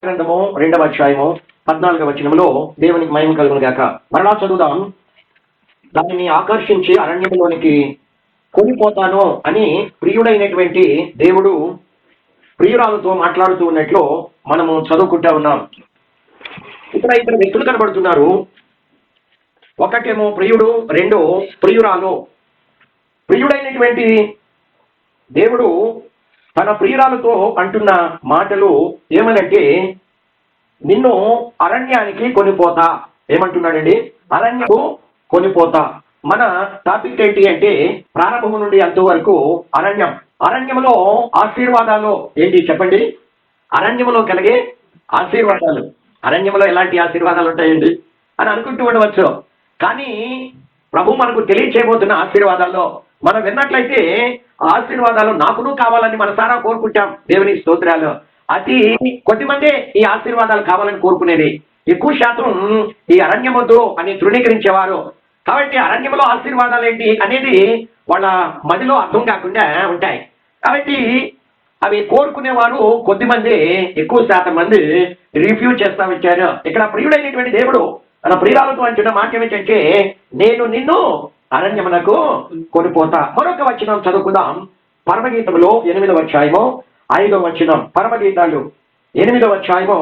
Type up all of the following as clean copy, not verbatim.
గ్రంథము 2వ అధ్యాయము 14వ వచనములో దేవునికి మహిమ కలుగును గాక. మరలా చదువుదాం. దానిని ఆకర్షించి అరణ్యంలోనికి కొనిపోతాను అని ప్రియుడైనటువంటి దేవుడు ప్రియురాలతో మాట్లాడుతూ ఉన్నట్లు మనము చదువుకుంటా ఉన్నాం. ఇక్కడ ఇద్దరు వ్యక్తులు కనబడుతున్నారు. ఒకటేమో ప్రియుడు, రెండో ప్రియురాలు. ప్రియుడైనటువంటి దేవుడు తన ప్రియురాలతో అంటున్న మాటలు ఏమనంటే, నిన్ను అరణ్యానికి కొనిపోతా. ఏమంటున్నాడండి? అరణ్యకు కొనిపోతా. మన టాపిక్ ఏంటి అంటే, ప్రారంభం నుండి అంతవరకు అరణ్యం. అరణ్యంలో ఆశీర్వాదాలు ఏంటి చెప్పండి? అరణ్యంలో కలిగే ఆశీర్వాదాలు. అరణ్యంలో ఎలాంటి ఆశీర్వాదాలు ఉంటాయండి అని అనుకుంటూ ఉండవచ్చు. కానీ ప్రభు మనకు తెలియచేయబోతున్న ఆశీర్వాదాల్లో మనం విన్నట్లయితే ఆశీర్వాదాలు నాకును కావాలని మనసారా కోరుకుంటాం. దేవుని స్తోత్రాలు. అతి కొద్దిమందే ఈ ఆశీర్వాదాలు కావాలని కోరుకునేది. ఎక్కువ శాతం ఈ అరణ్యమొద్దు అని తృణీకరించేవారు. కాబట్టి అరణ్యంలో ఆశీర్వాదాలు ఏంటి అనేది వాళ్ళ మదిలో అర్థం కాకుండా ఉంటాయి. కాబట్టి అవి కోరుకునేవారు కొద్దిమంది, ఎక్కువ శాతం మంది రిఫ్యూజ్ చేస్తా వచ్చారు. ఇక్కడ ప్రియుడైనటువంటి దేవుడు తన ప్రియురాలతో అంటున్న మాట ఏమిటంటే, నేను నిన్ను అరణ్యమునకు కొనిపోతా. మరొక వచనం చదువుకుందాం. పరమగీతములో 8వ అధ్యాయము 5వ వచనం. పరమగీతాలు 8వ అధ్యాయము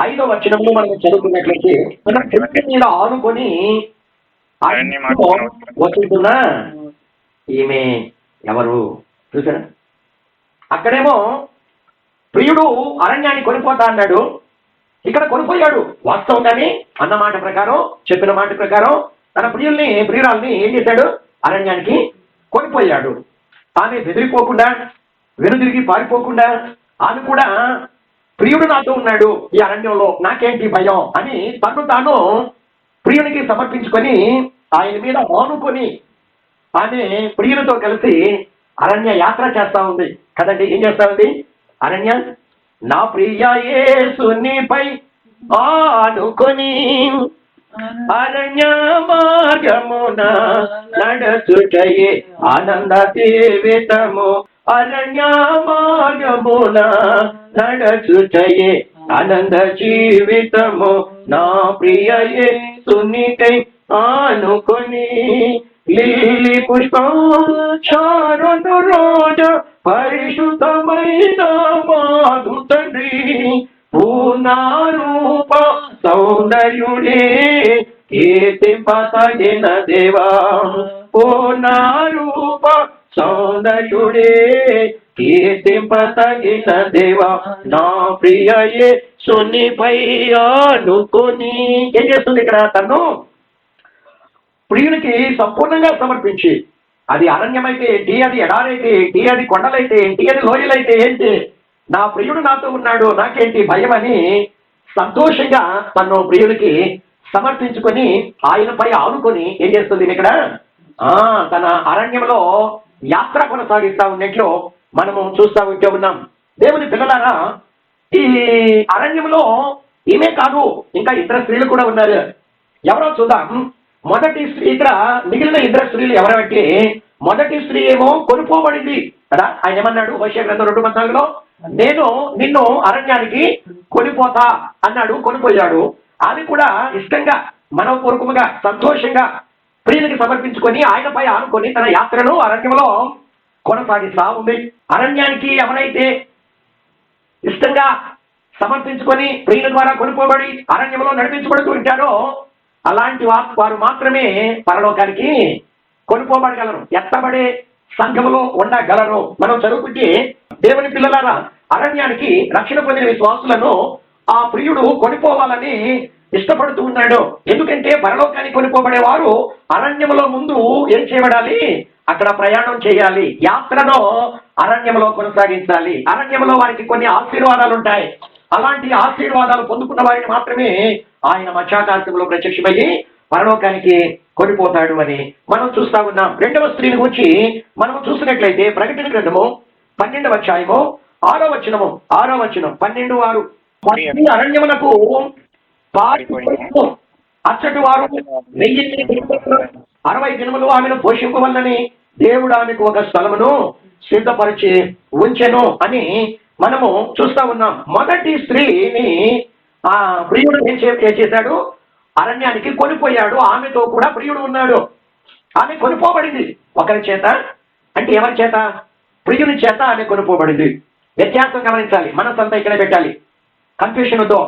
5వ వచనంలో మనం చదువుకున్నట్లయితే, మన చెట్టు మీద ఆనుకొని వస్తున్న ఈమె ఎవరు చూసారా? అక్కడేమో ప్రియుడు అరణ్యాన్ని కొనిపోతా అన్నాడు, ఇక్కడ కొనిపోయాడు. వాస్తవంగానే అన్న మాట ప్రకారం, చెప్పిన మాట ప్రకారం తన ప్రియురాల్ని ఏం చేశాడు? అరణ్యానికి కొనిపోయాడు. ఆమె బెదిరిపోకుండా, వెనుదిరిగి పారిపోకుండా, ఆమె కూడా ప్రియుడు నాతో ఉన్నాడు ఈ అరణ్యంలో, నాకేంటి భయం అని తను తాను ప్రియునికి సమర్పించుకొని ఆయన మీద ఆనుకొని ఆమె ప్రియులతో కలిసి అరణ్య యాత్ర చేస్తా ఉంది కదండి. ఏం చేస్తా ఉంది? అరణ్య నా ప్రియ యేసునిపై ఆనుకొని అరణ్య మార్గమున నడచుటయే ఆనంద జీవితము. అరణ్య మార్గమున నడచుటయే ఆనంద జీవితము. నా ప్రియ యేసునికై ఆనుకొని లిల్లీ పుష్పం చారును రోజు పరిశుద్ధమైన మాధు తండ్రి పూర్ణరూప సౌందర్యుడే కీర్తింపతగిన దేవా. పూర్ణరూప సౌందర్యుడే కీర్తింపతగిన దేవా. నా ప్రియ యేసునిపై ఆనుకొని ఏం చేస్తుంది ఇక్కడ? తను ప్రియునికి సంపూర్ణంగా సమర్పించి, అది అరణ్యమైతే ఏంటి, అది ఎడారైతే ఏంటి, అది కొండలైతే ఏంటి, అది లోయలైతే ఏంటి, నా ప్రియుడు నాతో ఉన్నాడు, నాకేంటి భయం అని సంతోషంగా తను ప్రియుడికి సమర్పించుకొని ఆయనపై ఆనుకొని ఏం చేస్తుంది ఇక్కడ? తన అరణ్యంలో యాత్ర కొనసాగిస్తా ఉన్నట్లు మనము చూస్తా ఉంటూ ఉన్నాం. దేవుని పిల్లలారా, ఈ అరణ్యంలో ఈమె కాదు, ఇంకా ఇద్దరు స్త్రీలు కూడా ఉన్నారు. ఎవరో చూద్దాం. మొదటి స్త్రీ, ఇక్కడ మిగిలిన ఇద్దరు స్త్రీలు ఎవరంటే, మొదటి స్త్రీ ఏమో కొనిపోబడింది కదా. ఆయన ఏమన్నాడు? హోషేయ గ్రంథం 2:14లో, నేను నిన్ను అరణ్యానికి కొనిపోతా అన్నాడు, కొనిపోయాడు. ఆమె కూడా ఇష్టంగా, మనపూర్వకముగా, సంతోషంగా ప్రియునికి సమర్పించుకొని ఆయనపై ఆనుకొని తన యాత్రను అరణ్యంలో కొనసాగిస్తా ఉంది. అరణ్యానికి ఎవరైతే ఇష్టంగా సమర్పించుకొని ప్రియుల ద్వారా కొనిపోబడి అరణ్యంలో నడిపించబడుతూ ఉంటారో అలాంటి వారు మాత్రమే పరలోకానికి కొనిపోబడగలరు, ఎత్తబడే సంఘములో ఉండగలరు. మనం చదువుకుంటే దేవుని పిల్లలారా, అరణ్యానికి రక్షణ పొందిన విశ్వాసులను ఆ ప్రియుడు కొనిపోవాలని ఇష్టపడుతూ ఉన్నాడు. ఎందుకంటే పరలోకానికి కొనిపోబడేవారు అరణ్యములో ముందు ఏం చేయబడాలి? అక్కడ ప్రయాణం చేయాలి, యాత్రను అరణ్యంలో కొనసాగించాలి. అరణ్యంలో వారికి కొన్ని ఆశీర్వాదాలు ఉంటాయి. అలాంటి ఆశీర్వాదాలు పొందుకున్న వారిని మాత్రమే ఆయన మధ్యాకాశంలో ప్రత్యక్షమయ్యి పరలోకానికి కొనిపోతాడు అని మనం చూస్తా ఉన్నాం. రెండవ స్త్రీని గురించి మనం చూసినట్లయితే ప్రకటన గ్రంథము 12వ అధ్యాయము 6వ వచనము 12:6 అరణ్యమునకు అచ్చటి వారు 1060 దినములు ఆమెను పోషింపవల్లని దేవుడు ఆమెకు ఒక స్థలమును సిద్ధపరిచి ఉంచెను అని మనము చూస్తా ఉన్నాం. మొదటి స్త్రీని ఆ ప్రియుడు ఏం చేశాడు? అరణ్యానికి కొనిపోయాడు. ఆమెతో కూడా ప్రియుడు ఉన్నాడు. ఆమె కొనిపోబడింది ఒకరి చేత. అంటే ఎవరి చేత? ప్రియుని చేత ఆమె కొనిపోబడింది. వ్యత్యాసం గమనించాలి. మనసంతా ఇక్కడ పెట్టాలి. కన్ఫ్యూషన్తో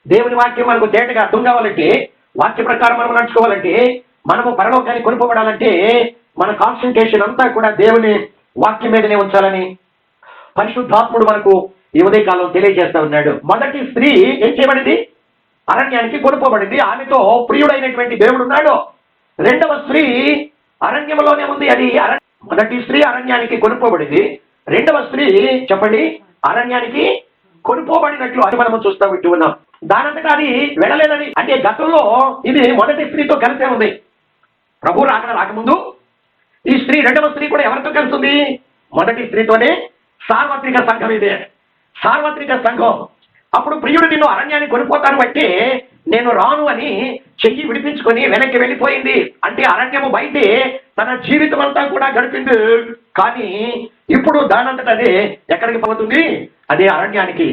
దేవుని వాక్యం మనకు తేటగా అర్థం కావాలంటే, వాక్య ప్రకారం మనం నడుచుకోవాలంటే, మనము పరలోకాన్ని కొనిపోబడాలంటే మన కాన్సన్ట్రేషన్ అంతా కూడా దేవుని వాక్యం మీదనే ఉంచాలని పరిశుద్ధాత్ముడు మనకు ఈ ఉదయకాలం తెలియజేస్తా ఉన్నాడు. మొదటి స్త్రీ ఏం చేయబడింది? అరణ్యానికి కొనుపోబడింది. ఆమెతో ప్రియుడైనటువంటి దేవుడు ఉన్నాడు. రెండవ స్త్రీ అరణ్యంలోనే ఉంది. అది మొదటి స్త్రీ అరణ్యానికి కొనుపోబడింది. రెండవ స్త్రీ చెప్పండి అరణ్యానికి కొనుపోబడినట్లు అది మనము చూస్తూ వింటూ ఉన్నాం. దానంతటా అది వెళ్ళలేదని, అంటే గతంలో ఇది మొదటి స్త్రీతో కలిసే ఉంది. ప్రభు రాకముందు ఈ స్త్రీ రెండవ స్త్రీ కూడా ఎవరితో కలుస్తుంది? మొదటి స్త్రీతోనే. సార్వత్రిక సంఘం ఇదే, సార్వత్రిక సంఘం. అప్పుడు ప్రియుడు నిన్ను అరణ్యాన్ని కొనిపోతాను బట్టి నేను రాను అని చెయ్యి విడిపించుకొని వెనక్కి వెళ్ళిపోయింది. అంటే అరణ్యము బయటే తన జీవితం అంతా కూడా గడిపింది. కానీ ఇప్పుడు దానంతట అదే ఎక్కడికి పోతుంది? అదే అరణ్యానికి.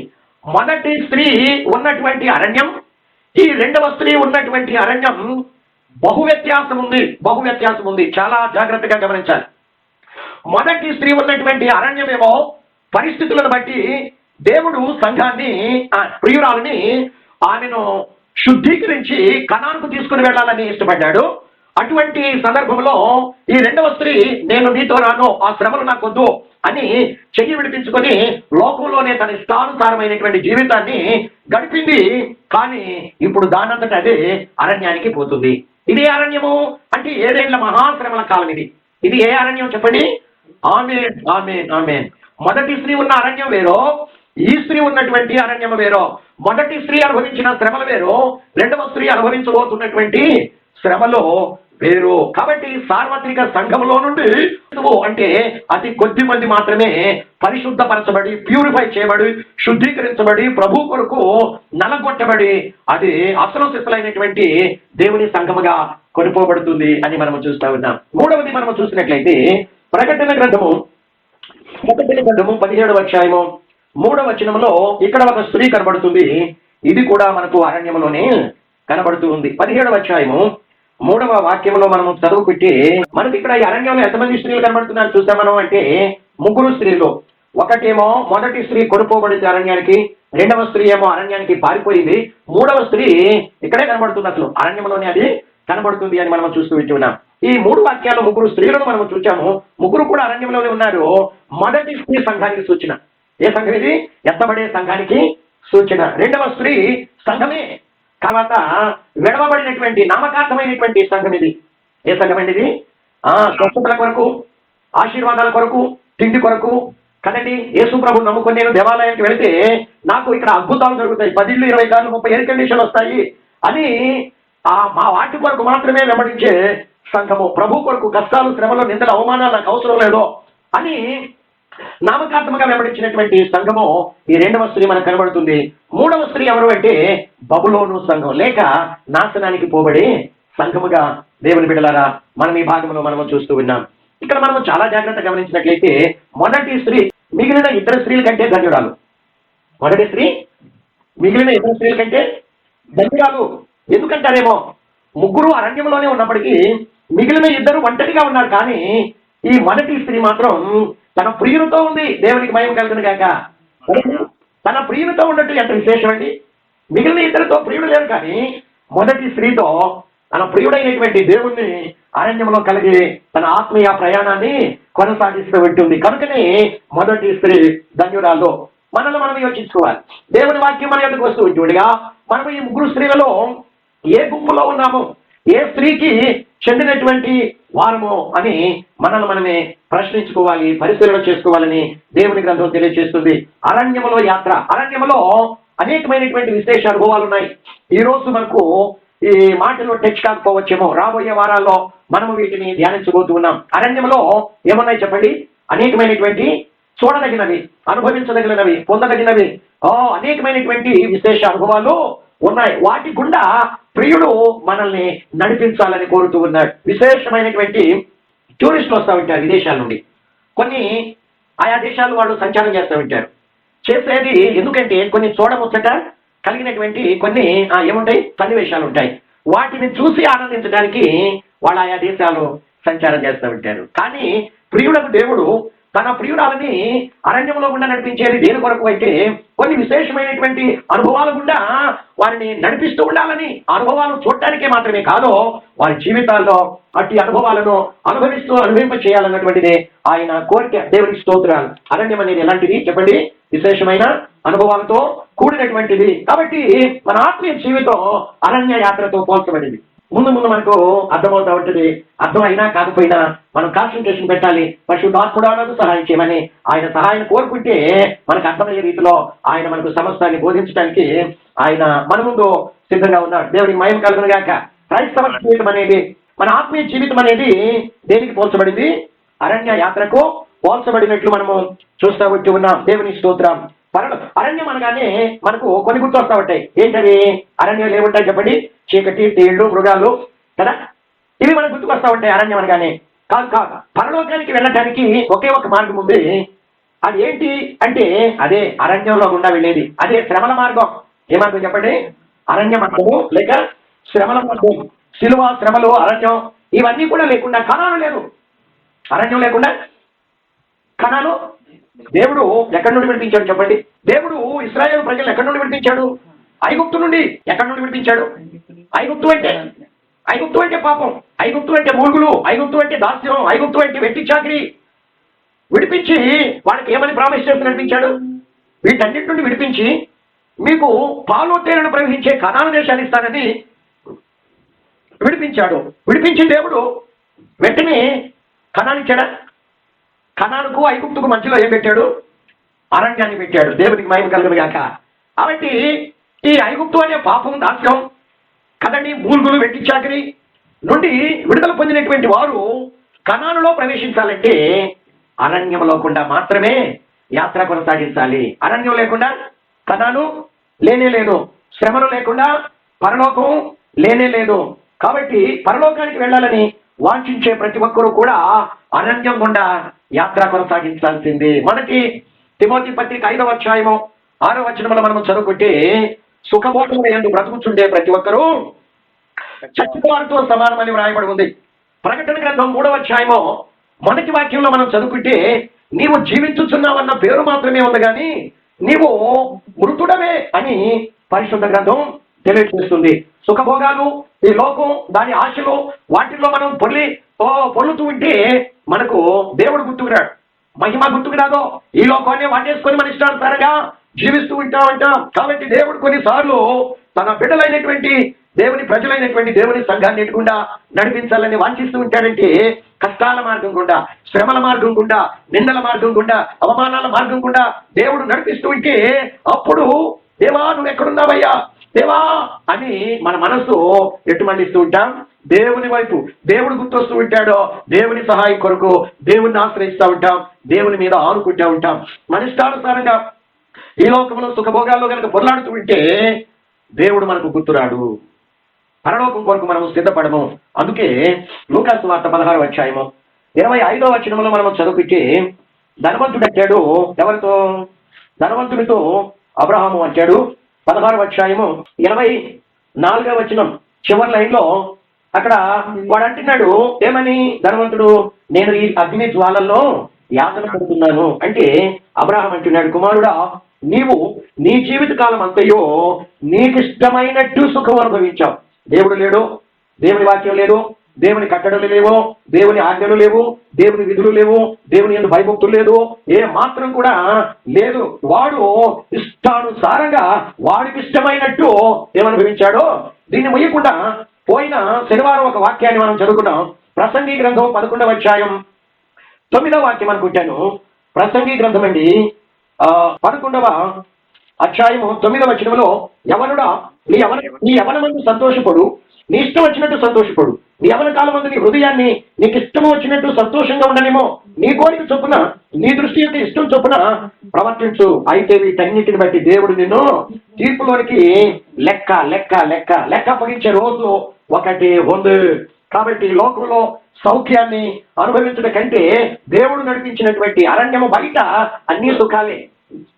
మొదటి స్త్రీ ఉన్నటువంటి అరణ్యం, ఈ రెండవ స్త్రీ ఉన్నటువంటి అరణ్యం బహు వ్యత్యాసం ఉంది. చాలా జాగ్రత్తగా గమనించాలి. మొదటి స్త్రీ ఉన్నటువంటి అరణ్యమేమో పరిస్థితులను బట్టి దేవుడు సంఘాన్ని, ప్రియురాలని, ఆమెను శుద్ధీకరించి కనానుకు తీసుకుని వెళ్ళాలని ఇష్టపడ్డాడు. అటువంటి సందర్భంలో ఈ రెండవ స్త్రీ నేను నీతో రాను, ఆ శ్రమలు నాకొద్దు అని చెయ్యి విడిపించుకొని లోకంలోనే తన ఇష్టానుసారమైనటువంటి జీవితాన్ని గడిపింది. కానీ ఇప్పుడు దానంతట అదే అరణ్యానికి పోతుంది. ఇదే అరణ్యము అంటే ఏడేళ్ల మహాశ్రమల కాలం ఇది. ఇది ఏ అరణ్యం చెప్పండి? ఆమేన్, ఆమేన్, ఆమేన్. మొదటి స్త్రీ ఉన్న అరణ్యం వేరో, ఈ స్త్రీ ఉన్నటువంటి అరణ్యం వేరో. మొదటి స్త్రీ అనుభవించిన శ్రమలు వేరో, రెండవ స్త్రీ అనుభవించబోతున్నటువంటి శ్రమలో వేరు. కాబట్టి సార్వత్రిక సంఘంలో నుండి అంటే అతి కొద్ది మంది మాత్రమే పరిశుద్ధపరచబడి, ప్యూరిఫై చేయబడి, శుద్ధీకరించబడి, ప్రభు కొరకు నలగొట్టబడి అది అసలు సిసలైనటువంటి దేవుని సంఘముగా కొనిపోబడుతుంది అని మనము చూస్తా ఉన్నాం. మూడవది మనము చూసినట్లయితే ప్రకటన గ్రంథము 17వ అధ్యాయము 3వ వచనంలో ఇక్కడ ఒక స్త్రీ కనబడుతుంది. ఇది కూడా మనకు అరణ్యంలోనే కనబడుతూ ఉంది. 17వ అధ్యాయము 3వ వాక్యంలో మనము చదువుకుంటే మనకి ఇక్కడ ఈ అరణ్యంలో ఎంతమంది స్త్రీలు కనబడుతున్నారు చూసాం మనం అంటే 3 స్త్రీలు. ఒకటేమో మొదటి స్త్రీ కొనుపోబడింది అరణ్యానికి, రెండవ స్త్రీ ఏమో అరణ్యానికి పారిపోయింది, మూడవ స్త్రీ ఇక్కడే కనబడుతుంది. అసలు అరణ్యంలోనే అది కనబడుతుంది అని మనం చూస్తూ వింటున్నాం. ఈ 3 వాక్యాలు 3 స్త్రీలను మనం చూచాము. 3 కూడా అరణ్యంలోనే ఉన్నారు. మొదటి స్త్రీ సంఘానికి సూచన. ఏ సంఘం ఇది? ఎత్తబడే సంఘానికి సూచన. రెండవ స్త్రీ సంఘమే. తర్వాత విడవబడినటువంటి నామకార్థమైనటువంటి సంఘం ఇది. ఏ సంఘం అండి ఇది? స్వస్థతల కొరకు, ఆశీర్వాదాల కొరకు, తిండి కొరకు కదండి. యేసు ప్రభు నమ్ముకొని నేను దేవాలయానికి వెళితే నాకు ఇక్కడ అద్భుతాలు జరుగుతాయి, 10 ఇళ్ళు 20 కార్లు 30 ఎయిర్ కండిషన్లు వస్తాయి అని మా వాటి కొరకు మాత్రమే వెంబడించే సంఘము. ప్రభు కొరకు కష్టాలు, శ్రమలు, నిందలు, అవమానాలు నాకు అవసరం లేదో అని నామకాత్మక వెంబడించినటువంటి సంఘము ఈ రెండవ స్త్రీ మనకు కనబడుతుంది. మూడవ స్త్రీ ఎవరు అంటే బబులోను సంఘం, లేక నాశనానికి పోబడి సంఘముగా దేవుని బిడ్డలారా మనం ఈ భాగంలో మనము చూస్తూ ఉన్నాం. ఇక్కడ మనము చాలా జాగ్రత్తగా గమనించినట్లయితే మొదటి స్త్రీ మిగిలిన ఇద్దరు స్త్రీల కంటే ధన్యురాలు. మొదటి స్త్రీ మిగిలిన ఇద్దరు స్త్రీల కంటే ధన్యురాలు. ఎందుకంటారేమో, 3 అరణ్యంలోనే ఉన్నప్పటికీ మిగిలిన 2 ఒంటరిగా ఉన్నారు. కానీ ఈ మొదటి స్త్రీ మాత్రం తన ప్రియునితో ఉంది. దేవునికి మహిమ కలుగును గాక. తన ప్రియునితో ఉన్నట్టు ఎంత విశేషం అండి. మిగిలిన 2తో ప్రియుడు లేరు, కానీ మొదటి స్త్రీతో తన ప్రియుడైనటువంటి దేవుణ్ణి అరణ్యంలో కలిగి తన ఆత్మీయ ప్రయాణాన్ని కొనసాగిస్తూ ఉంటుంది. కనుకనే మొదటి స్త్రీ ధన్యురాలు. మనల్ని మనం యోచించుకోవాలి. దేవుని వాక్యం మన ఎందుకు వస్తూ ఉంటుండగా మనం ఈ 3 స్త్రీలలో ఏ గుంపులో ఉన్నాము, ఏ స్త్రీకి చెందినటువంటి వారము అని మనల్ని మనమే ప్రశ్నించుకోవాలి, పరిశీలన చేసుకోవాలని దేవుని గ్రంథం తెలియజేస్తుంది. అరణ్యములో యాత్ర. అరణ్యములో అనేకమైనటువంటి విశేష అనుభవాలు ఉన్నాయి. ఈ రోజు మనకు ఈ మాటలు టచ్ కాకపోవచ్చేమో, రాబోయే వారాల్లో మనము వీటిని ధ్యానించబోతూ ఉన్నాం. అరణ్యంలో ఏమున్నాయి చెప్పండి? అనేకమైనటువంటి చూడదగినవి, అనుభవించదగినవి, పొందదగినవి అనేకమైనటువంటి విశేష అనుభవాలు ఉన్నాయి. వాటి గుండా ప్రియుడు మనల్ని నడిపించాలని కోరుతూ ఉన్నాడు. విశేషమైనటువంటి టూరిస్టులు వస్తూ ఉంటారు విదేశాల నుండి. కొన్ని ఆయా దేశాలు వాళ్ళు సంచారం చేస్తూ ఉంటారు. చేసేది ఎందుకంటే కొన్ని చూడముచ్చట కలిగినటువంటి కొన్ని ఏముంటాయి సన్నివేశాలు ఉంటాయి. వాటిని చూసి ఆనందించడానికి వాళ్ళు ఆయా దేశాలు సంచారం చేస్తూ ఉంటారు. కానీ ప్రియుడకు దేవుడు తన ప్రియురాలని అరణ్యంలో గుండా నడిపించేది దేని కొరకు అయితే కొన్ని విశేషమైనటువంటి అనుభవాల గుండా వారిని నడిపిస్తూ ఉండాలని, అనుభవాలు చూడటానికే మాత్రమే కాదు వారి జీవితాల్లో అట్టి అనుభవాలను అనుభవింప చేయాలన్నటువంటిదే ఆయన కోరిక. దేవునికి స్తోత్రాలు. అరణ్యం అనేది ఎలాంటిది చెప్పండి? విశేషమైన అనుభవాలతో కూడినటువంటిది. కాబట్టి మన ఆత్మీయ జీవితం అరణ్య యాత్రతో పోల్చబడింది. ముందు మనకు అర్థమవుతా ఉంటుంది. అర్థం అయినా కాకపోయినా మనం కాన్సన్ట్రేషన్ పెట్టాలి. పరిశుద్ధాత్ముడు సహాయం చేయమని ఆయన సహాయం కోరుకుంటే మనకు అర్థమయ్యే రీతిలో ఆయన మనకు సమస్తాన్ని బోధించడానికి ఆయన మన ముందు సిద్ధంగా ఉన్నాడు. దేవుడికి మహిమ కలుగును గాక. క్రైస్తవ జీవితం అనేది, మన ఆత్మీయ జీవితం అనేది దేనికి పోల్చబడింది? అరణ్య యాత్రకు పోల్చబడినట్లు మనము చూస్తూ వచ్చి ఉన్నాం. దేవుని స్తోత్రం. అరణ్యం అనగానే మనకు కొన్ని గుర్తు వస్తూ ఉంటాయి. ఏంటవి అరణ్యాలు ఏముంటాయి చెప్పండి? చీకటి, తేళ్లు, మృగాలు కదా, ఇవి మనకు గుర్తుకొస్తూ ఉంటాయి అరణ్యం అనగానే. కాదు, పరలోకానికి వెళ్ళటానికి ఒకే ఒక మార్గం ఉంది. అది ఏంటి అంటే అదే అరణ్యంలో గుండా వెళ్ళేది. అదే శ్రమల మార్గం. ఏ మార్గం చెప్పండి? అరణ్య మార్గము లేక శ్రమల మార్గం. శిలువ, శ్రమలు, అరణ్యం ఇవన్నీ కూడా లేకుండా కణాలు లేదు. అరణ్యం లేకుండా కణాలు. దేవుడు ఎక్కడి నుండి విడిపించాడు చెప్పండి? దేవుడు ఇశ్రాయేలు ప్రజలు ఎక్కడి నుండి విడిపించాడు? ఐగుప్తు నుండి. ఎక్కడి నుండి విడిపించాడు? ఐగుప్తు అంటే పాపం, ఐగుప్తు అంటే మూలుగులు, ఐగుప్తు అంటే దాస్యం, ఐగుప్తు అంటే వెట్టి చాకిరి. విడిపించి వాళ్ళకి ఏమని ప్రామిస్ చేసి నడిపించాడు? వీటన్నిటి నుండి విడిపించి మీకు పాలు తేనెలు ప్రవహించే కనాను దేశాన్ని ఇస్తానని విడిపించాడు. విడిపించిన దేవుడు వెంటనే కనానిచ్చాడా? కనానుకు ఐగుప్తుకు మధ్యలో ఏం పెట్టాడు? అరణ్యాన్ని పెట్టాడు. దేవునికి మహిమ కలుగును గాక. కాబట్టి ఈ ఐగుప్తు అనే పాపం, దాస్యం కదండి, మూలుగులు, వెట్టి చాకిరి నుండి విడుదల పొందినటువంటి వారు కనానులో ప్రవేశించాలంటే అరణ్యంలో గుండా మాత్రమే యాత్ర కొనసాగించాలి. అరణ్యం లేకుండా కనాను లేనే లేదు. శ్రమలు లేకుండా పరలోకం లేనే లేదు. కాబట్టి పరలోకానికి వెళ్ళాలని వాంఛించే ప్రతి ఒక్కరూ కూడా అరణ్యం గుండా యాత్ర కొనసాగించాల్సింది. మనకి తిమోతి పత్రిక 5వ అధ్యాయము 6వ వచనంలో మనం చదువుకుంటే సుఖభోగముల యందు బ్రతుకుచుండే ప్రతి ఒక్కరూ చచ్చిపోవారితో సమానమని వ్రాయబడి ఉంది. ప్రకటన గ్రంథం 3వ అధ్యాయము మొదటి వాక్యంలో మనం చదువుకుంటే నీవు జీవించుచున్నావన్న పేరు మాత్రమే ఉంది కానీ నీవు మృతుడవే అని పరిశుద్ధ గ్రంథం తెలియజేస్తుంది. సుఖభోగాలు, ఈ లోకం, దాని ఆశలు, వాటిల్లో మనం పొర్లుతూ ఉంటే మనకు దేవుడు గుర్తుకురాడు, మహిమ గుర్తుకురాదో. ఈ లోకాన్ని వాటేసుకొని మన ఇష్టానుసారంగా జీవిస్తూ ఉంటాం. కాబట్టి దేవుడు కొన్నిసార్లు తన బిడ్డలైనటువంటి దేవుని ప్రజలైనటువంటి దేవుని సంఘాన్ని ఎటుకుండా నడిపించాలని వాంఛిస్తూ ఉంటాడంటే కష్టాల మార్గం గుండా, శ్రమల మార్గం గుండా, నిందల మార్గం గుండా, అవమానాల మార్గం గుండా దేవుడు నడిపిస్తూ ఉంటే అప్పుడు దేవా నువ్వు ఎక్కడున్నావయ్యా దేవా అని మన మనసు ఎటు మండిస్తూ ఉంటాం? దేవుని వైపు. దేవుడు గుర్తొస్తూ ఉంటాడో దేవుని సహాయం కొరకు దేవుని ఆశ్రయిస్తూ ఉంటాం, దేవుని మీద ఆనుకుంటూ ఉంటాం. మన ఇష్టానుసారంగా ఈ లోకంలో సుఖభోగాల్లో కనుక పొరలాడుతూ ఉంటే దేవుడు మనకు గుర్తురాడు. పరలోకం కొరకు మనం సిద్ధపడము. అందుకే లూకాసు వార్త 16వ అధ్యాయము 25వ వచనంలో మనం చదువుకుంటే ధనవంతుడు అంటాడు. ఎవరితో? ధనవంతుడితో అబ్రహాము అంటాడు. 16వ అధ్యాయము 24వ వచనం చివరి లైన్లో అక్కడ వాడు అంటున్నాడు ఏమని? ధనవంతుడు, నేను ఈ అగ్ని జ్వాలల్లో యాతన పడుతున్నాను అంటే అబ్రహాం అంటున్నాడు, కుమారుడా నీవు నీ జీవిత కాలం అంతయో నీకిష్టమైనట్టు సుఖం అనుభవించావు. దేవుడు లేడు, దేవుని వాక్యం లేదు, దేవుని కట్టడలు లేవు, దేవుని ఆజ్ఞలు లేవు, దేవుని విధులు లేవు, దేవుని యందు భయభక్తులు లేదు, ఏ మాత్రం కూడా లేదు. వాడు ఇష్టానుసారంగా వాడికి ఇష్టమైనట్టు ఏమనుభవించాడో దీన్ని ముయ్యకుండా పోయిన శనివారం ఒక వాక్యాన్ని మనం చదువుకున్నాం. ప్రసంగి గ్రంథం 11వ అధ్యాయం 9వ వాక్యం అనుకుంటాను. ప్రసంగి గ్రంథం అండి 11వ అధ్యాయము 9వ వచనంలో, యవనుడా నీ యవనమందు సంతోషపడు, నీ ఇష్టం వచ్చినట్టు సంతోషపడు, నీ యవన కాలమందు నీ హృదయాన్ని నీకు ఇష్టం వచ్చినట్టు సంతోషంగా ఉండనేమో, నీ కోరిక చొప్పున నీ దృష్టి యొక్క ఇష్టం చొప్పున ప్రవర్తించు. అయితే వీటన్నిటిని బట్టి దేవుడు నిన్ను తీర్పులోనికి లెక్క లెక్క లెక్క లెక్క అప్పగించే రోజు ఒకటి ఉంది. కాబట్టి లోకంలో సౌఖ్యాన్ని అనుభవించడం కంటే దేవుడు నడిపించినటువంటి అరణ్యము బయట అన్ని సుఖాలే.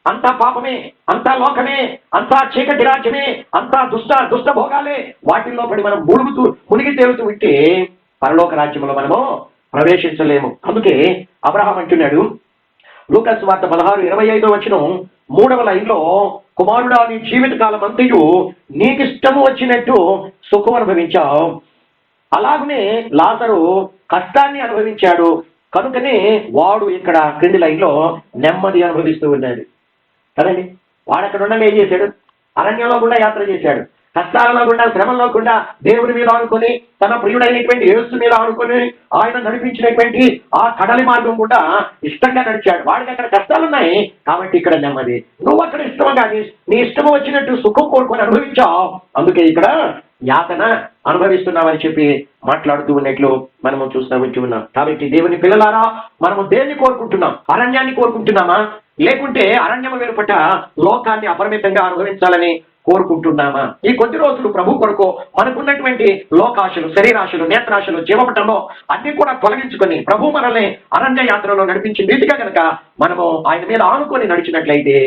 అంతా పాపమే, అంతా లోకమే, అంతా చీకటి రాజ్యమే, అంతా దుష్ట భోగాలే, వాటిల్లో పడి మనం మునిగి తేలుతూ ఉంటే పరలోక రాజ్యంలో మనము ప్రవేశించలేము. అందుకే అబ్రహాం అంటున్నాడు, లూకా సువార్త 16:25 3వ లైన్లో, కుమారుడా నీ జీవితకాలం అంతయు నీకిష్టము వచ్చినట్టు సుఖం అనుభవించావు, అలాగనే లాజరు కష్టాన్ని అనుభవించాడు, కనుకనే వాడు ఇక్కడ క్రింది లైన్లో నెమ్మది అనుభవిస్తూ ఉన్నాడు కదండి. వాడు అక్కడ ఉండగా ఏం చేశాడు? అరణ్యంలో గుండా యాత్ర చేశాడు, కష్టాలలో గుండా శ్రమంలో గుండా దేవుడి మీద ఆనుకొని, తన ప్రియుడైనటువంటి యేసు మీద ఆనుకొని ఆయన నడిపించినటువంటి ఆ కడలి మార్గం కూడా ఇష్టంగా నడిచాడు. వాడికి అక్కడ కష్టాలు ఉన్నాయి కాబట్టి ఇక్కడ నెమ్మది. నువ్వు అక్కడ ఇష్టంగా నీ ఇష్టం వచ్చినట్టు సుఖం కోరుకొని అనుభవించావు, అందుకే ఇక్కడ యాతన అనుభవిస్తున్నామని చెప్పి మాట్లాడుతూ ఉన్నట్లు మనము చూస్తూ ఉన్నాం. కాబట్టి దేవుని పిల్లలారా, మనము దేన్ని కోరుకుంటున్నాం? అరణ్యాన్ని కోరుకుంటున్నామా, లేకుంటే అరణ్యం వెలుపట లోకాన్ని అపరిమితంగా అనుభవించాలని కోరుకుంటున్నామా? ఈ కొద్ది రోజులు ప్రభు కొరకు మనకున్నటువంటి లోకాశలు, శరీరాశలు, నేత్రాశలు, జీవపటంలో అన్ని కూడా తొలగించుకొని ప్రభు మనల్ని అరణ్య యాత్రలో నడిపించిన రీతిగా కనుక మనము ఆయన మీద ఆనుకొని నడిచినట్లయితే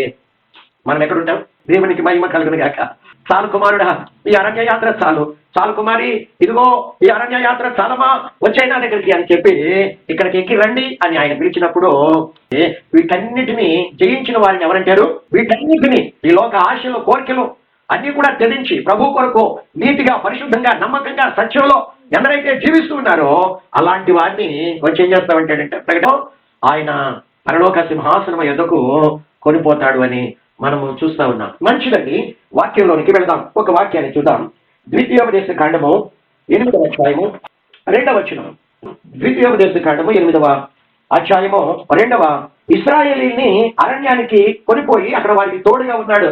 మనం ఎక్కడుంటాం? దేవునికి మహిమ కలుగును గాక. చాలు కుమారుడా, ఈ అరణ్య యాత్ర చాలు, చాలు కుమారి, ఇదిగో ఈ అరణ్య యాత్ర చాలమా, వచ్చాయి నా దగ్గరికి అని చెప్పి ఇక్కడికి ఎక్కి రండి అని ఆయన పిలిచినప్పుడు వీటన్నిటిని జయించిన వారిని ఎవరంటారు? వీటన్నిటిని, ఈ లోక ఆశలు, కోరికలు అన్ని కూడా త్యజించి ప్రభు కొరకు నీతిగా, పరిశుద్ధంగా, నమ్మకంగా, సత్యంలో ఎవరైతే జీవిస్తూ ఉన్నారో అలాంటి వారిని వచ్చి ఏం చేస్తామంటాడంటే, ప్రకటన ఆయన పరలోక సింహాసనం ఎదుకు కొనిపోతాడు అని మనము చూస్తా ఉన్నాం. మంచిదండి, వాక్యంలోనికి వెళదాం. ఒక వాక్యాన్ని చూద్దాం. ద్వితీయోపదేశ కాండము 8వ అధ్యాయము 2వ వచనం. ద్వితీయోపదేశ కాండము 8వ అధ్యాయము 2వ, ఇశ్రాయేలీని అరణ్యానికి కొనిపోయి అక్కడ వారికి తోడుగా ఉన్నాడు.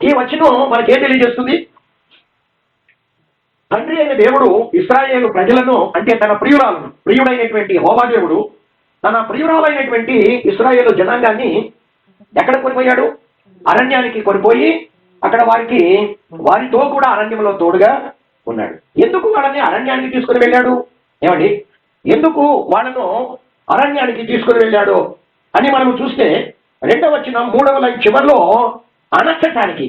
ఈ వచనం మనకేం తెలియజేస్తుంది? తండ్రి అయిన దేవుడు ఇశ్రాయేలు ప్రజలను, అంటే తన ప్రియుడైనటువంటి యెహోవా దేవుడు తన ప్రియురాలైనటువంటి ఇశ్రాయేలు జనాంగాన్ని ఎక్కడ కొనిపోయాడు? అరణ్యానికి కొనిపోయి అక్కడ వారితో కూడా అరణ్యంలో తోడుగా ఉన్నాడు. ఎందుకు వాళ్ళని అరణ్యానికి తీసుకుని వెళ్ళాడు? ఏమండి, ఎందుకు వాళ్ళను అరణ్యానికి తీసుకుని వెళ్ళాడు అని మనం చూస్తే 2వ వచనం 3వ లైన్ చివరిలో అణచటానికి.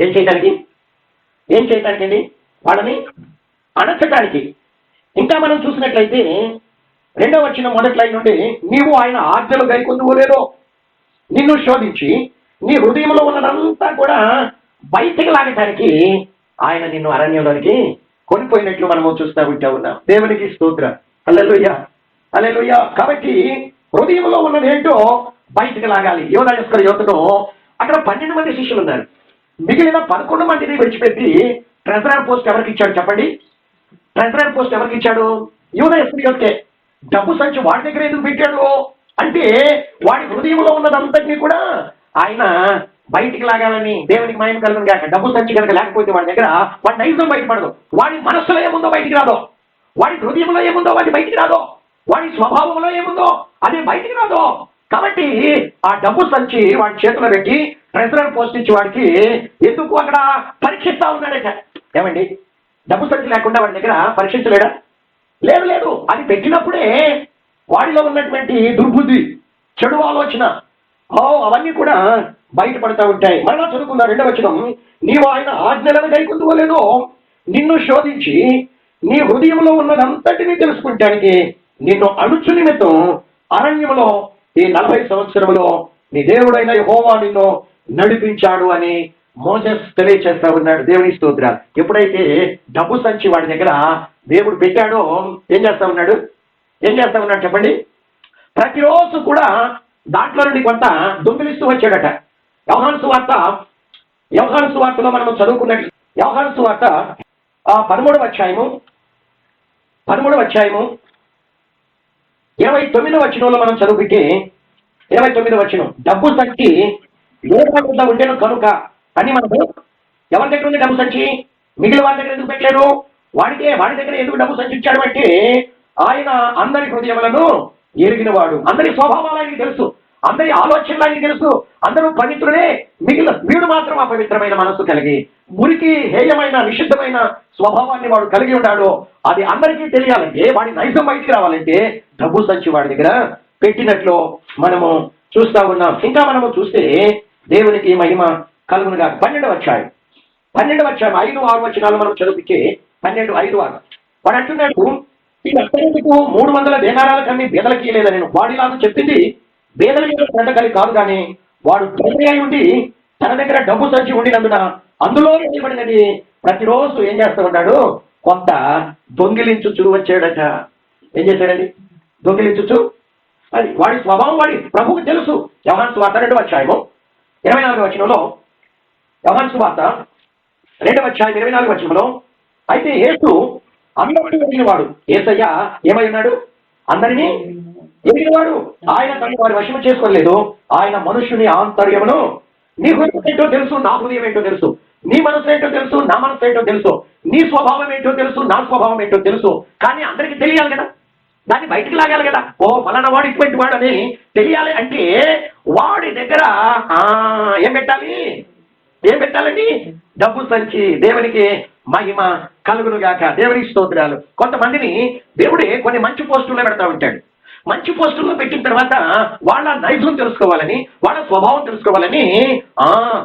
ఏం చేయటానికి అండి? వాళ్ళని అణచటానికి. ఇంకా మనం చూసినట్లయితే 2వ వచనం 1వ లైన్ నుండి, నీవు ఆయన ఆజ్ఞలు గైకొందువో నిన్ను శోధించి నీ హృదయంలో ఉన్నదంతా కూడా బయటికి లాగటానికి ఆయన నిన్ను అరణ్యంలోనికి కొనిపోయినట్లు మనము చూస్తూ ఉన్నాం. దేవునికి స్తోత్రం. హల్లెలూయా, హల్లెలూయా. కాబట్టి హృదయంలో ఉన్నదేంటో బయటికి లాగాలి. యోధా ఇస్కరియోతును అక్కడ 12 మంది శిష్యులు ఉన్నారు. మిగిలిన 11 మందిని విడిచిపెట్టి ట్రెజరర్ పోస్ట్ ఎవరికి ఇచ్చాడు చెప్పండి? ట్రెజరర్ పోస్ట్ ఎవరికి ఇచ్చాడు? యోధా ఇస్కరియోతుకే. డబ్బు సంచి వాడి దగ్గర ఎందుకు పెట్టాడు అంటే, వాడి హృదయంలో ఉన్నదంతటినీ కూడా ఆయన బయటికి లాగాలని. దేవునికి మహిమ కలుగును గాక. డబ్బు సంచి కనుక లేకపోతే వాడి దగ్గర వాడి నైజం బయటపడదు. వాడి మనస్సులో ఏముందో బయటికి రాదో, వాడి హృదయంలో ఏముందో వాడి బయటికి రాదో, వాడి స్వభావంలో ఏముందో అది బయటికి రాదో. కాబట్టి ఆ డబ్బు సంచి వాడి చేతిలో పెట్టి ట్రెజరర్ పోస్ట్ ఇచ్చి వాడికి ఎందుకు అక్కడ పరీక్షిస్తా ఉన్నాడట. ఏమండి, డబ్బు సంచి లేకుండా వాడి దగ్గర పరీక్షించలేడా? లేదు. అది పెట్టినప్పుడే వాడిలో ఉన్నటువంటి దుర్బుద్ధి, చెడు ఆలోచన, అవన్నీ కూడా బయటపడతా ఉంటాయి. మరలా చదువుకున్న 2వ వచనం, నీవు ఆయన ఆజ్ఞలను గైకొందువో నిన్ను శోధించి నీ హృదయంలో ఉన్నదంతటినీ తెలుసుకుంటానికి నిన్ను అణుచు నిమిత్తం అరణ్యంలో ఈ 40 సంవత్సరములో నీ దేవుడైన యెహోవా నిన్ను నడిపించాడు అని మోసెస్ తెలియచేస్తా ఉన్నాడు. దేవుని స్తోత్రాలు. ఎప్పుడైతే డబ్బు సంచి వాడి దగ్గర దేవుడు పెట్టాడో ఏం చేస్తా ఉన్నాడు చెప్పండి? ప్రతిరోజు కూడా దాంట్లో నుండి కొంత దొంగిలిస్తూ వచ్చాడట. యోహాను సువార్తలో మనం చదువుకున్నట్లు, యోహాను సువార్త 13వ అధ్యాయము 29వ వచనంలో మనం చదువుకుంటే 29వ వచనం, డబ్బు సంచి యోధా ఉండేను కనుక అని మనము, ఎవరి దగ్గర ఉంది డబ్బు సంచి? మిగిలిన వారి దగ్గర ఎందుకు పెట్టారు? వాడి దగ్గర ఎందుకు డబ్బు సంచి ఇచ్చాడు అంటే, ఆయన అందరి హృదయములను ఎరిగినవాడు, అందరి స్వభావాలు ఆయనకి తెలుసు, అందరి ఆలోచనలు ఆయనకి తెలుసు. అందరూ పవిత్రుడే, వీడు మాత్రం అపవిత్రమైన మనస్సు కలిగి మురికి, హేయమైన, నిషిద్ధమైన స్వభావాన్ని వాడు కలిగి ఉన్నాడు. అది అందరికీ తెలియాలంటే, వాడి నైజం బయటికి రావాలంటే డబ్బు సంచి వాడి దగ్గర పెట్టినట్లు మనము చూస్తా ఉన్నాం. ఇంకా మనము చూస్తే దేవునికి మహిమ కలుగునుగా 12వ అధ్యాయం 5-6 వచనాలు మనం చదివితే 12:5 వాడు అంటున్నాడు, ఈ అత్తకు 300 దేనారాల కన్నీ బేదలకి ఇయ్యలేదా నేను. వాడిలాగా చెప్పింది బేదల మీద శ్రద్ధ కలిగి కాదు, కానీ వాడు తండ్రి అయి ఉండి తన దగ్గర డబ్బు సంచి ఉండినందున అందులో ఇవ్వబడినది ప్రతిరోజు ఏం చేస్తూ ఉన్నాడు, కొంత దొంగిలించుచూ వచ్చాడట. ఏం చేశాడండి? దొంగిలించుచు. అది వాడి స్వభావం, వాడి ప్రభువుకు తెలుసు. యోహాను సువార్త 2వ అధ్యాయము 24వ వచనంలో, యోహాను సువార్త 2వ అధ్యాయం 24వ వచనంలో, అయితే యేసు అందరినీ ఎరిగినవాడు. యేసయ్య ఏమై ఉన్నాడు? అందరినీ ఎరిగినవాడు. ఆయన తను వారి వశము చేసుకోలేదు. ఆయన మనుషుని ఆంతర్యమును, నీ హృదయం ఏంటో తెలుసు, నా హృదయం ఏంటో తెలుసు, నీ మనసు ఏంటో తెలుసు, నా మనసు ఏంటో తెలుసు, నీ స్వభావం ఏంటో తెలుసు, నా స్వభావం ఏంటో తెలుసు. కానీ అందరికీ తెలియాలి కదా, దాన్ని బయటికి లాగాలి కదా. ఓ ఫలానా వాడు ఇటువంటి వాడు అని తెలియాలి అంటే వాడి దగ్గర ఏం పెట్టాలి? ఏం పెట్టాలండి? డబ్బు సంచి. దేవునికి మహిమ కలుగునుగాక. దేవునికి స్తోత్రాలు. కొంతమందిని దేవుడే కొన్ని మంచి పోస్టుల్లో పెడతా ఉంటాడు. మంచి పోస్టుల్లో పెట్టిన తర్వాత వాళ్ళ నైజం తెలుసుకోవాలని, వాళ్ళ స్వభావం తెలుసుకోవాలని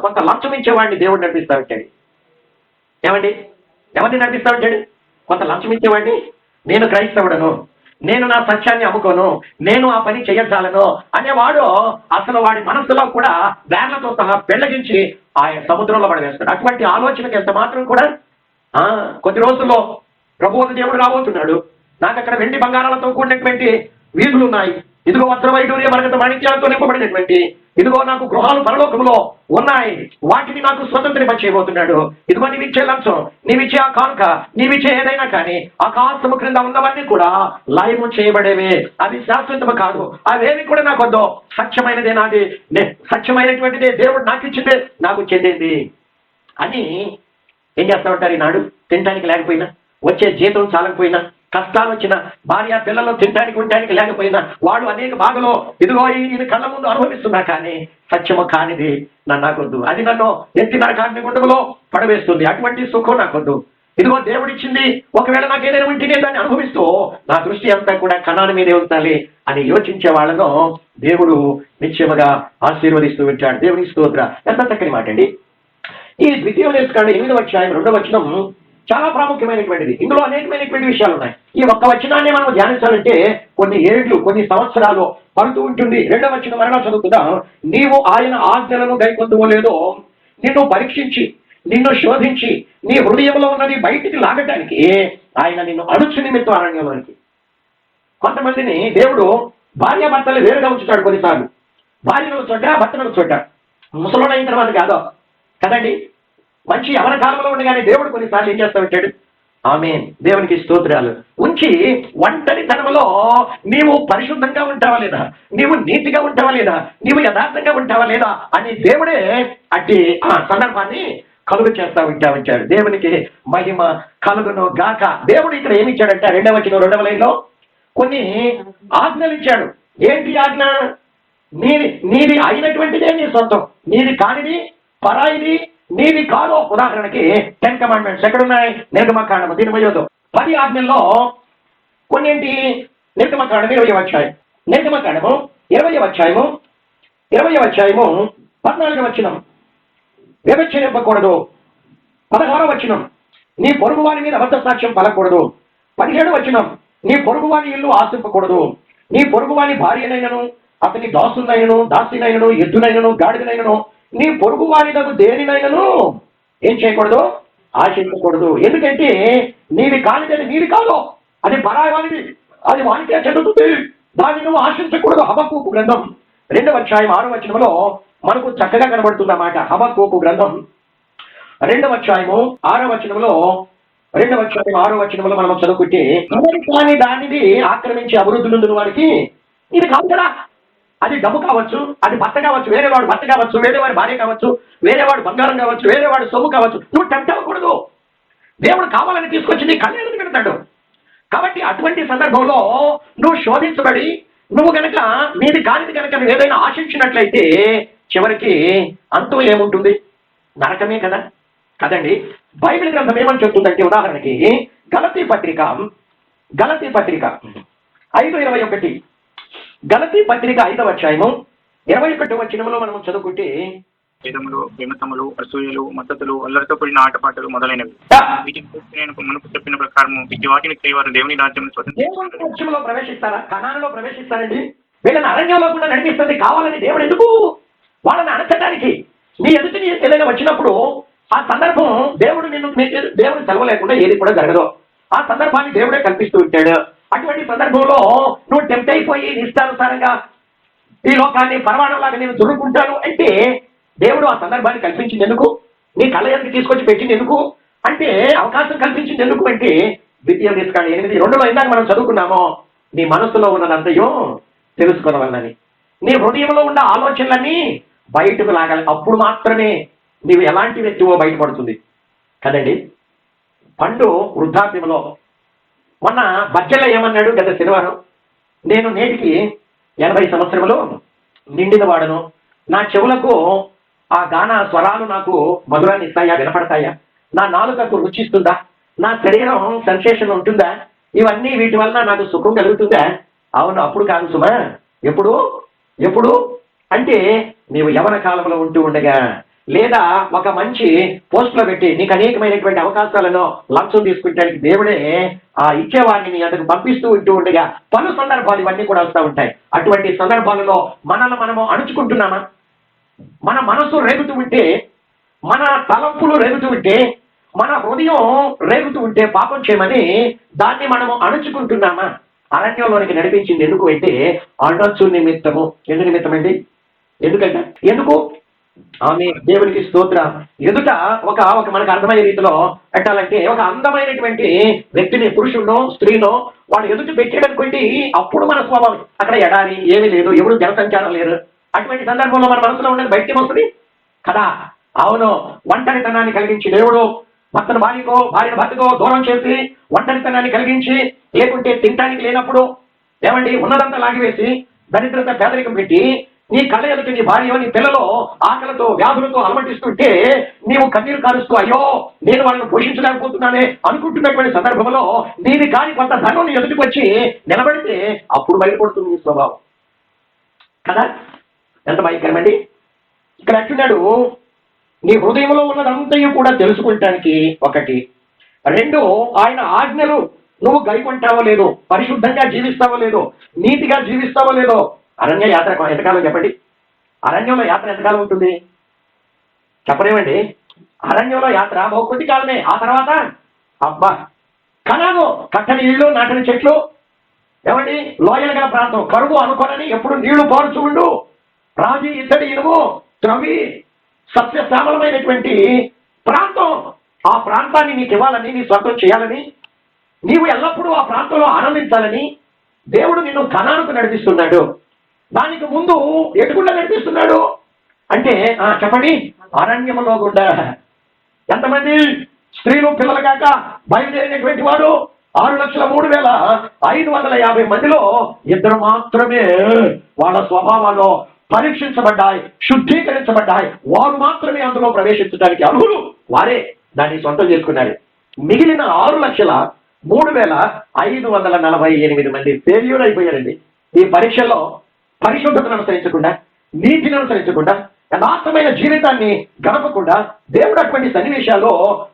కొంత లంచం ఇచ్చేవాడిని దేవుడు నడిపిస్తా ఉంటాడు. ఏమండి? ఎవరిని నడిపిస్తా ఉంటాడు? కొంత లంచం ఇచ్చేవాడిని. నేను క్రైస్తవుడను, నేను నా సత్యాన్ని అమ్ముకోను, నేను ఆ పని చేయజాలను అనేవాడు అసలు వాడి మనస్సులో కూడా వేర్లతో సహా పెళ్లగించి ఆయన సముద్రంలో పడవేస్తాడు. అటువంటి ఆలోచనకి ఎంత మాత్రం కూడా కొద్ది రోజుల్లో ప్రభువు దేవుడు రాబోతున్నాడు. నాకు అక్కడ వెండి బంగారాలతో కూడినటువంటి వీధులు ఉన్నాయి. ఇదిగో వజ్రవైడూర్య మరగత మాణిక్యాలతో నింపబడినటువంటి, ఇదిగో నాకు గృహాలు పరలోకంలో ఉన్నాయి, వాటిని నాకు స్వతంత్రింపచేయబోతున్నాడు. ఇదిగో నీవిచ్చే లంచం, నీవిచ్చే ఆ కానుక, నీవిచ్చే ఏదైనా కానీ ఆకాశము క్రింద ఉన్నవన్నీ కూడా లయము చేయబడేవే. అది శాశ్వతము కాదు. అవేమి కూడా నాకు వద్దు. సత్యమైనదే నాది, సత్యమైనటువంటిదే దేవుడు నాకు ఇచ్చిందే నాకు చెందింది అని ఏం చేస్తా ఉంటారు ఈనాడు? తినడానికి లేకపోయినా, వచ్చే జీతం చాలకపోయినా, కష్టాలు వచ్చిన భార్య పిల్లలు తినడానికి ఉండడానికి లేకపోయినా, వాడు అనేక బాధలో ఇదిగో ఈయన కళ్ళ ముందు అనుభవిస్తున్నా కానీ సత్యము కానిది నాకొద్దు, అది నన్ను ఎత్తి నరకాన్ని గుండములో పడవేస్తుంది, అటువంటి సుఖం నాకొద్దు. ఇదిగో దేవుడిచ్చింది ఒకవేళ నాకు ఏదైనా ఉంటేనే దాన్ని అనుభవిస్తూ నా దృష్టి అంతా కూడా కణాల మీదే ఉంచాలి అని యోచించే వాళ్ళను దేవుడు నిశ్చయముగా ఆశీర్వదిస్తూ ఉంటాడు. దేవుని స్తోత్ర. ఎంత చక్కని మాట అండి. ఈ 2వ లేఖనం 8వ అధ్యాయం 2వ వచనం చాలా ప్రాముఖ్యమైనటువంటిది. ఇందులో అనేకమైనటువంటి విషయాలు ఉన్నాయి. ఈ ఒక్క వచనాన్ని మనం ధ్యానించాలంటే కొన్ని ఏళ్ళు, కొన్ని సంవత్సరాలు పడుతూ ఉంటుంది. 2వ వచనం మరలా చదువుకుందాం. నీవు ఆయన ఆజ్ఞలను గైకొందువో లేదో నిన్ను పరీక్షించి, నిన్ను శోధించి, నీ హృదయంలో ఉన్నది బయటికి లాగటానికి ఆయన నిన్ను అణుచు నిమిత్తం అరణ్యంలోనికి. కొంతమందిని దేవుడు భార్యాభర్తలు వేరుగా ఉంచుతాడు. కొన్నిసార్లు భార్యను చోట, భర్తను చోట. ముసలోడు అయిన తర్వాత కాదో కదండి, మంచి ఎవరి కాలంలో ఉండగానే దేవుడు కొన్నిసార్లు ఏం చేస్తా ఉంటాడు? ఆమేన్. దేవునికి స్తోత్రాలు. ఉంచి ఒంటరితనంలో నీవు పరిశుద్ధంగా ఉంటావా లేదా, నీవు నీతిగా ఉంటావా లేదా, నీవు యథార్థంగా ఉంటావా లేదా అని దేవుడే అట్టి సందర్భాన్ని కలుగు చేస్తా ఉంటాడు. దేవునికి మహిమ కలుగును గాక. దేవుడు ఇక్కడ ఏమి ఇచ్చాడంటే 2వ వచనం 2వ లైన్లో కొన్ని ఆజ్ఞలు ఇచ్చాడు. ఏంటి ఆజ్ఞ? నీది అయినటువంటిదే నీ సొంతం, నీది కానిది పరాయిది నీది కాదు. ఉదాహరణకి 10 కమాండ్మెంట్స్ ఎక్కడున్నాయి? నిర్గమకాండము 10 ఆజ్ఞల్లో కొన్ని ఏంటి? నిర్గమకాండము 20వ అధ్యాయం, నిర్గమకాండము 20వ అధ్యాయము 14వ వచనం, వ్యభిచరింపకూడదు. 16వ వచనం, నీ పొరుగు వారి మీద అబద్ధ సాక్ష్యం పలకూడదు. 17వ వచనం, నీ పొరుగు వారి ఇల్లు ఆశింపకూడదు. నీ పొరుగు వారి భార్యనైనను, అతని దాసునైనను, దాసినైనను, ఎద్దునైనను, గాడిదనైనను, నీ పొరుగు వారినకు దేనినైనను ఏం చేయకూడదు? ఆశించకూడదు. ఎందుకంటే నీది కానిదని నీది కాదు, అది పరాయి వానిది, అది వానికే చెందుతుంది, దాన్ని నువ్వు ఆశించకూడదు. హబక్కూకు గ్రంథం 2వ అధ్యాయం 6వ వచనంలో మనకు చక్కగా కనబడుతుందన్నమాట. హబక్కూకు గ్రంథం 2వ అధ్యాయము 6వ వచనంలో, 2వ అధ్యాయం 6వ వచనంలో మనం చదువుకుంటే, కానీ దానిని ఆక్రమించి అభివృద్ధి నుండి వారికి ఇది కాదు కదా. అది డబ్బు కావచ్చు, అది భర్త కావచ్చు, వేరేవాడు భర్త కావచ్చు, వేరేవాడి భార్య కావచ్చు, వేరేవాడు బంగారం కావచ్చు, వేరేవాడు సొమ్ము కావచ్చు. నువ్వు టెంప్ట్ అవ్వకూడదు. దేవుడు కావాలని తీసుకొచ్చి కళ్యాణం పెడతాడు. కాబట్టి అటువంటి సందర్భంలో నువ్వు శోధించబడి నువ్వు గనక నీది కానిది కనుక నువ్వు ఏదైనా ఆశించినట్లయితే చివరికి అంతం ఏముంటుంది? నరకమే కదా. కదండి. బైబిల్ గ్రంథం ఏమని చెప్తుందంటే, ఉదాహరణకి గలతీ పత్రిక 5:21, గలతీ పత్రిక 5వ అధ్యాయము 21వ వచనంలో మనం చదువుకుంటే భేదములు, విమతములు, అసూయలు, మద్దతులు, అల్లరితో కూడిన ఆటపాటలు మొదలైనవి. వీటిని నేను మునుపు చెప్పిన ప్రకారం వీటి వాటిని చేయవారు దేవుని రాజ్యంలో ప్రవేశిస్తారా? కనానులో ప్రవేశిస్తారండి. వీళ్ళని అరణ్యంలో కూడా నడిపిస్తుంది కావాలని దేవుడు ఎందుకు? వాళ్ళని అణచడానికి. నీ ఎదుటి ఏదైనా వచ్చినప్పుడు ఆ సందర్భం దేవుడు దేవుడు సెలవు లేకుండా ఏది కూడా జరగదు. ఆ సందర్భాన్ని దేవుడే కల్పిస్తూ ఉంటాడు. అటువంటి సందర్భంలో నువ్వు టెంప్ట్ అయిపోయి ఇష్టానుసారంగా ఈ లోకాన్ని పరమాణంలాగా నేను దుర్రుకుంటాను అంటే దేవుడు ఆ సందర్భాన్ని కల్పించింది ఎందుకు? నీ కళ్ళ ఎదురు తీసుకొచ్చి పెట్టింది ఎందుకు అంటే, అవకాశం కల్పించింది ఎందుకు అంటే, 2:8 ఇందాక మనం చదువుకున్నామో, నీ మనసులో ఉన్నదంతయో తెలుసుకోవాలని, నీ హృదయంలో ఉన్న ఆలోచనలన్నీ బయటకు లాగాలి. అప్పుడు మాత్రమే నీవు ఎలాంటి వ్యక్తివో బయటపడుతుంది కదండి. పండు వృద్ధాప్యంలో మొన్న బడ్జెట్లో ఏమన్నాడు గత శనివారం, నేను నేటికి 80 సంవత్సరములు నిండిన వాడను, నా చెవులకు ఆ గాన స్వరాలు నాకు మధురాన్ని ఇస్తాయా, వినపడతాయా, నా నాలుకకు రుచిస్తుందా, నా శరీరం సెన్సేషన్ ఉంటుందా, ఇవన్నీ వీటి వలన నాకు సుఖం కలుగుతుందా? అవును, అప్పుడు కాదు సుమా. ఎప్పుడు ఎప్పుడు అంటే నీవు యవన కాలంలో ఉంటూ ఉండగా, లేదా ఒక మంచి పోస్టులో పెట్టి నీకు అనేకమైనటువంటి అవకాశాలను లంచం తీసుకుంటానికి దేవుడే ఆ ఇచ్చేవాడిని నీ అందుకు పంపిస్తూ ఉంటూ ఉండగా పలు సందర్భాలు ఇవన్నీ కూడా వస్తూ ఉంటాయి. అటువంటి సందర్భాలలో మనల్ని మనము అణుచుకుంటున్నామా? మన మనసు రేగుతూ ఉంటే, మన తలంపులు రేగుతూ ఉంటే, మన హృదయం రేగుతూ ఉంటే పాపం చేయమని దాన్ని మనము అణుచుకుంటున్నామా? అరణ్యంలోనికి నడిపించింది ఎందుకు అంటే అణచు నిమిత్తము. ఎందుకు నిమిత్తం అండి? ఎందుకు ఆమె దేవునికి స్తోత్రం. ఎదుట ఒక మనకు అర్థమయ్యే రీతిలో పెట్టాలంటే, ఒక అందమైనటువంటి వ్యక్తిని, పురుషుడునో స్త్రీనో వాళ్ళు ఎదుట పెట్టేటనుకోండి, అప్పుడు మన స్వభావం అక్కడ ఎడారి ఏమీ లేదు, ఎవరు జనసంచారం లేరు. అటువంటి సందర్భంలో మన మనసులో ఉండేది బయటికి వస్తుంది కదా. అవును, ఒంటరితనాన్ని కలిగించి దేవుడు భర్తను భార్యను భర్తకో దూరం చేసి ఒంటరితనాన్ని కలిగించి, లేకుంటే తినటానికి లేనప్పుడు ఏమండి ఉన్నదంతా లాగివేసి దరిద్రత పేదరికం పెట్టి నీ కళ్ళ ఎదుటి నీ భార్య నీ పిల్లలు ఆకలితో వ్యాధులతో అలమటిస్తుంటే నీవు కన్నీరు కారుస్తూ అయ్యో నేను వాళ్ళని పోషించలేకపోతున్నానే అనుకుంటున్నటువంటి సందర్భంలో నీది కాని కొంత ధనం నీ ఎదుటికి వచ్చి నిలబడితే అప్పుడు బయటపడుతుంది నీ స్వభావం కదా. ఎంత భయంకరమండి. ఇక్కడ అంటున్నాడు, నీ హృదయంలో ఉన్నదంతయు కూడా తెలుసుకుంటానికి ఒకటి. 2, ఆయన ఆజ్ఞలు నువ్వు గైకొంటావో లేదో, పరిశుద్ధంగా జీవిస్తావో లేదో, నీతిగా జీవిస్తావో లేదో. అరణ్య యాత్ర ఎంతకాలం చెప్పండి? అరణ్యంలో యాత్ర ఎంతకాలం ఉంటుంది చెప్పలేమండి. అరణ్యంలో యాత్ర బహు కొద్ది కాలమే. ఆ తర్వాత అబ్బా కనాను, కట్టని ఇళ్ళు, నాటని చెట్లు, ఏమండి లోయలు గల ప్రాంతం, కరువు అనుకోనని ఎప్పుడు నీళ్లు పారుచు ఉండు, రాజీ ఇత్తడి ఇనుము త్రవి సస్యశ్యామలమైనటువంటి ప్రాంతం. ఆ ప్రాంతాన్ని నీకు ఇవ్వాలని, నీ స్వంతం చేయాలని, నీవు ఎల్లప్పుడూ ఆ ప్రాంతంలో ఆనందించాలని దేవుడు నిన్ను కనానుకు నడిపిస్తున్నాడు. దానికి ముందు ఎటుకుండా నడిపిస్తున్నాడు అంటే చెప్పండి, అరణ్యంలో గుండా. ఎంతమంది స్త్రీలు పిల్లలు కాక బయలుదేరినటువంటి వాడు 6,03,550 మందిలో 2 మాత్రమే వాళ్ళ స్వభావాల్లో పరీక్షించబడ్డాయి, శుద్ధీకరించబడ్డాయి. వారు మాత్రమే అందులో ప్రవేశించడానికి అర్హులు. వారే దాన్ని సొంతం చేసుకున్నారు. మిగిలిన 6,03,548 మంది ఫెయిల్యూర్ అయిపోయారండి. ఈ పరీక్షల్లో పరిశుద్ధతను అనుసరించకుండా, నీతిని అనుసరించకుండా, యథార్థమైన జీవితాన్ని గడపకుండా దేవుడు అటువంటి సన్నివేశాల్లో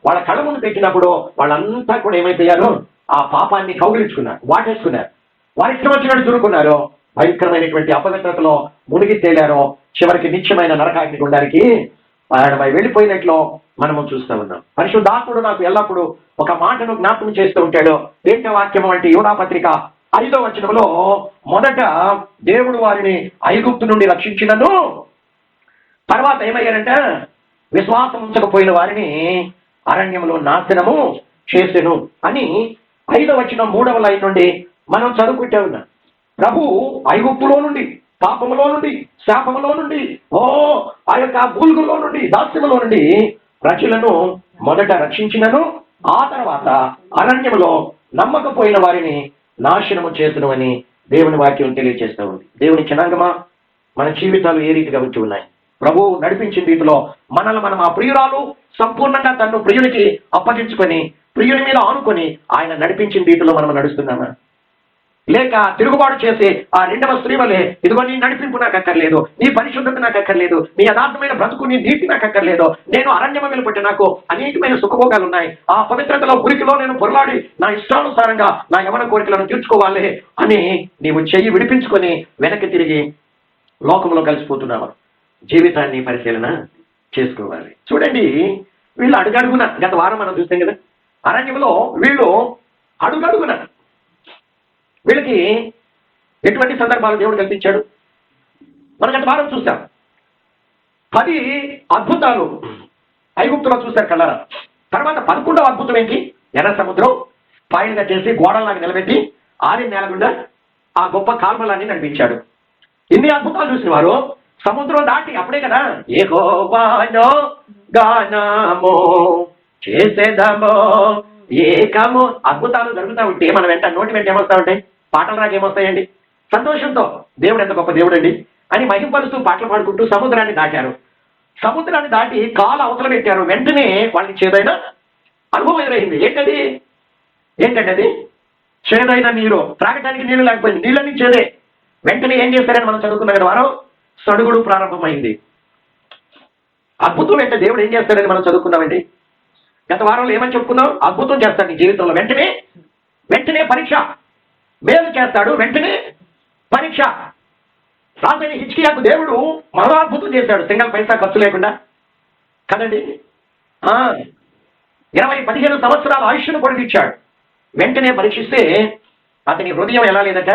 వాళ్ళ కళ్ళ ముందు పెట్టినప్పుడు వాళ్ళంతా కూడా ఏమైపోయారు? ఆ పాపాన్ని కౌగిలించుకున్నారు, వాటేసుకున్నారు, వారి ఇష్టం వచ్చినట్టు చురుకున్నారు. భయంకరమైనటువంటి అపవిత్రతలో మునిగి తేలారో చివరికి నిత్యమైన నరకాగ్ని గుండానికి వెళ్ళిపోయినట్లు మనము చూస్తూ ఉన్నాం. పరిశుద్ధాత్ముడు నాకు ఎల్లప్పుడూ ఒక మాటను జ్ఞాపకం చేస్తూ ఉంటాడు. ఏంట వాక్యము అంటే యోనా పత్రిక 5వ వచనంలో, మొదట దేవుడు వారిని ఐగుప్తు నుండి రక్షించినను, తర్వాత ఏమయ్యారంట, విశ్వాసం ఉంచకపోయిన వారిని అరణ్యంలో నాశనము చేసెను అని 5వ వచనం 3వ లైన్ నుండి మనం చదువుకుంటే ఉన్నాం. ప్రభు ఐగుప్తులో నుండి, పాపములో నుండి, శాపములో నుండి, ఆ యొక్క బూల్గులో నుండి, దాస్యములో నుండి ప్రజలను మొదట రక్షించినను, ఆ తర్వాత అరణ్యములో నమ్మకపోయిన వారిని నాశనము చేసను అని దేవుని వాక్యం తెలియజేస్తూ ఉంది. దేవుని జనాంగమా, మన జీవితాలు ఏ రీతిగా వచ్చి ఉన్నాయి? ప్రభు నడిపించిన రీతిలో మనల్ని మనం ఆ ప్రియురాలు సంపూర్ణంగా తను ప్రియునికి అప్పగించుకొని, ప్రియుని మీద ఆనుకొని ఆయన నడిపించిన రీతిలో మనం నడుస్తున్నామా? లేక తిరుగుబాటు చేసి ఆ రెండవ స్త్రీ వలె, ఇదిగో నీ నడిపింపు నాకు అక్కర్లేదు, నీ పరిశుద్ధత నాకు అక్కర్లేదు, నీ యథార్థమైన బ్రతుకు, నీ నీతి నాకు అక్కర్లేదు, నేను అరణ్యమ వెళ్ళబట్టి నాకు అనేకమైన సుఖభోగాలు ఉన్నాయి, ఆ పవిత్రతలో ఉరికిలో నేను పొరలాడి నా ఇష్టానుసారంగా నా యవన కోరికలను తీర్చుకోవాలి అని నీవు చెయ్యి విడిపించుకొని వెనక్కి తిరిగి లోకంలో కలిసిపోతున్నావు. జీవితాన్ని పరిశీలన చేసుకోవాలి. చూడండి, వీళ్ళు అడుగడుగున, గత వారం మనం చూస్తాం కదా, అరణ్యంలో వీళ్ళు అడుగడుగున వీళ్ళకి ఎటువంటి సందర్భాలు దేవుడు కల్పించాడు మనం గత వారం చూస్తాం. 10 అద్భుతాలు ఐగుప్తులో చూశారు కళ్ళారా. తర్వాత 11వ అద్భుతం ఏంటి? ఎర్ర సముద్రం పాయలుగా చేసి గోడల్లాగా నిలబెట్టి ఆరిన నేల గుండా ఆ గొప్ప కాల్మలాన్ని నడిపించాడు. ఇన్ని అద్భుతాలు చూసిన వారు సముద్రం దాటి అప్పుడే కదా యెహోవాను గానము చేసేదమో ఏకము. అద్భుతాలు జరుగుతూ ఉంటే మన వెంట నోటి వెంట ఏమొస్తా ఉంటాయి? పాటలు రాక ఏమొస్తాయండి? సంతోషంతో దేవుడు ఎంత గొప్ప దేవుడు అండి అని మహింపరుస్తూ పాటలు పాడుకుంటూ సముద్రాన్ని దాటారు. సముద్రాన్ని దాటి కాలు అవతల పెట్టారు. వెంటనే వాళ్ళకి చేదైన అనుభవం ఎదురైంది. ఏంటంటే అది చేదైన నీరు. త్రాగటానికి నీళ్లు లేకపోయింది, నీళ్ళని చేదే. వెంటనే ఏం చేశారని మనం చదువుకున్న కదా వారం, సడుగుడు ప్రారంభమైంది. అద్భుతం అంటే దేవుడు ఏం చేస్తాడని మనం చదువుకున్నామండి. గత వారంలో ఏమని చెప్పుకున్నాం? అద్భుతం చేస్తాడు నీ జీవితంలో, వెంటనే పరీక్ష. మేలు చేస్తాడు, వెంటనే పరీక్ష. రాజైన హిజ్కియాకు దేవుడు మరో అద్భుతం చేశాడు, సింగల్ పైసా ఖర్చు లేకుండా కదండి. 15 సంవత్సరాల ఆయుష్ను పొడిగించాడు. వెంటనే పరీక్షిస్తే అతని హృదయం ఎలా లేదట?